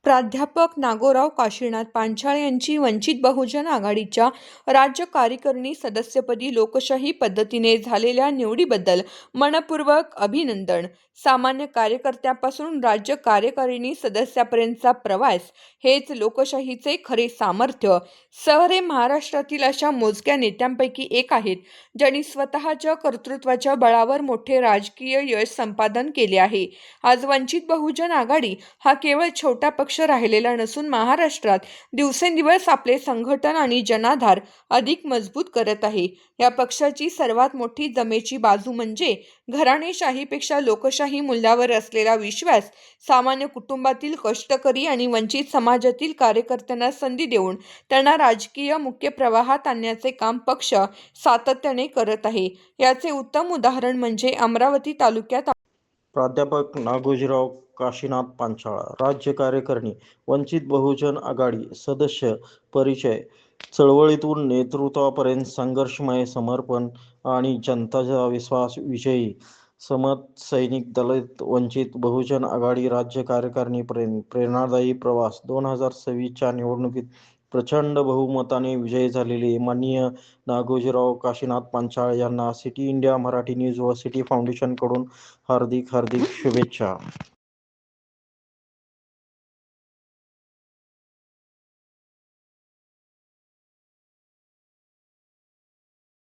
प्राध्यापक नागोराव काशीनाथ पांचाळ यांची वंचित बहुजन आघाडीच्या राज्य कार्यकारिणी सदस्यपदी लोकशाही पद्धतीने झालेल्या निवडीबद्दल मनपूर्वक अभिनंदन. सामान्य कार्यकर्त्यापासून राज्य कार्यकारिणी सदस्यापर्यंतचा प्रवास हेच लोकशाहीचे खरे सामर्थ्य. सर हे महाराष्ट्रातील अशा मोजक्या नेत्यांपैकी एक आहेत ज्यांनी स्वतःच्या कर्तृत्वाच्या बळावर मोठे राजकीय यश संपादन केले आहे. आज वंचित बहुजन आघाडी हा केवळ छोटा पक्ष राहिलेला नसून महाराष्ट्रात दिवसेंदिवस आपले संघटन आणि जनाधार अधिक मजबूत करत आहे. या पक्षाची सर्वात मोठी जमेची बाजू म्हणजे घराणेशाहीपेक्षा लोकशाही मूल्यावर असलेला विश्वास. सामान्य कुटुंबातील कष्टकरी आणि वंचित समाजातील कार्यकर्त्यांना संधी देऊन त्यांना राजकीय मुख्य प्रवाहात आणण्याचे काम पक्ष सातत्याने करत आहे. याचे उत्तम उदाहरण म्हणजे अमरावती तालुक्यात प्राध्यापक नागोजीराव काशीनाथ पांचाळ, राज्य कार्यकारिणी वंचित बहुजन आघाडी सदस्य. परिचय. चळवळीतून नेतृत्वापर्यंत संघर्षमय समर्पण आणि जनताचा विश्वास विजयी. समर्थ सैनिक. दलित वंचित बहुजन आघाडी राज्य कार्यकारिणीपर्यंत प्रेरणादायी प्रवास. 2026च्या निवडणुकीत प्रचंड बहुमताने विजयी झालेले माननीय नागोजीराव काशीनाथ पांचाळ यांना सिटी इंडिया मराठी न्यूज व सिटी फाउंडेशनकडून हार्दिक शुभेच्छा.